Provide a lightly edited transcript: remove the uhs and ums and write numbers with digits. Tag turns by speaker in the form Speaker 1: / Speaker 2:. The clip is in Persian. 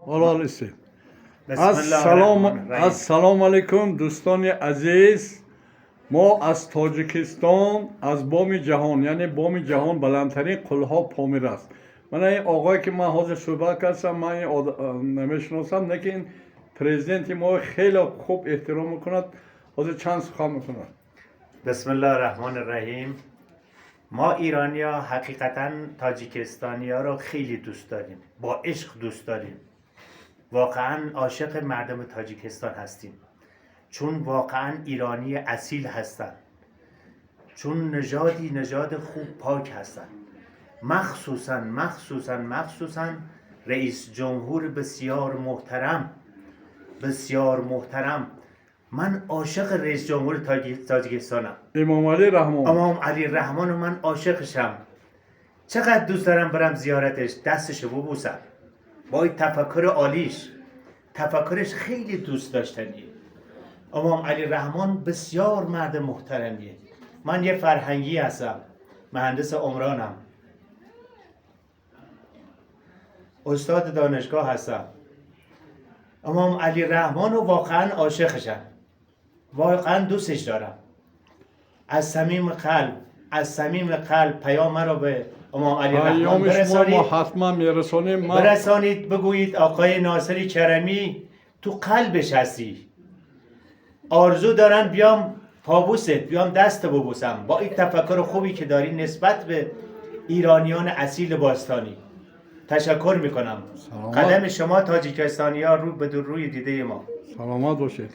Speaker 1: حلال است.
Speaker 2: بسم الله الرحمن الرحیم.
Speaker 1: السلام علیکم دوستان عزیز. ما از تاجیکستان از بام جهان، یعنی بام جهان بلندترین قلها پامیر است. من این آقای که من حاضر صحبت کردم من نمیشناسم، لیکن پرزیدنت ما خیلی خوب احترام میکند. حاضر چند سخن میکند.
Speaker 2: بسم الله الرحمن الرحیم. ما ایرانیا حقیقتا تاجیکستانیا رو خیلی دوست داریم، با عشق دوست داریم. واقعا عاشق مردم تاجیکستان هستیم، چون واقعا ایرانی اصیل هستن، چون نژاد خوب پاک هستن. مخصوصا رئیس جمهور بسیار محترم. من عاشق رئیس جمهور تاجیکستانم،
Speaker 1: امام علی
Speaker 2: رحمان و من عاشقشم. چقدر دوست دارم برم زیارتش، دستشو ببوسم. با این تفکر عالیش، تفکرش خیلی دوست داشتنیه. امام علی رحمان بسیار مرد محترمیه. من یه فرهنگی هستم، مهندس عمرانم، استاد دانشگاه هستم. امام علی رحمان رو واقعا عاشقشم، واقعا دوستش دارم. از صمیم قلب پیام رو به امام علی رحمان برسانید. بگویید آقای ناصری کرمی تو قلبش هستی. آرزو دارن بیام پابوست، بیام دست ببوسم. با این تفکر خوبی که داری نسبت به ایرانیان اصیل باستانی تشکر میکنم. قدم شما تاجیکستانی ها رو به روی دیده ما.
Speaker 1: سلامت باشید.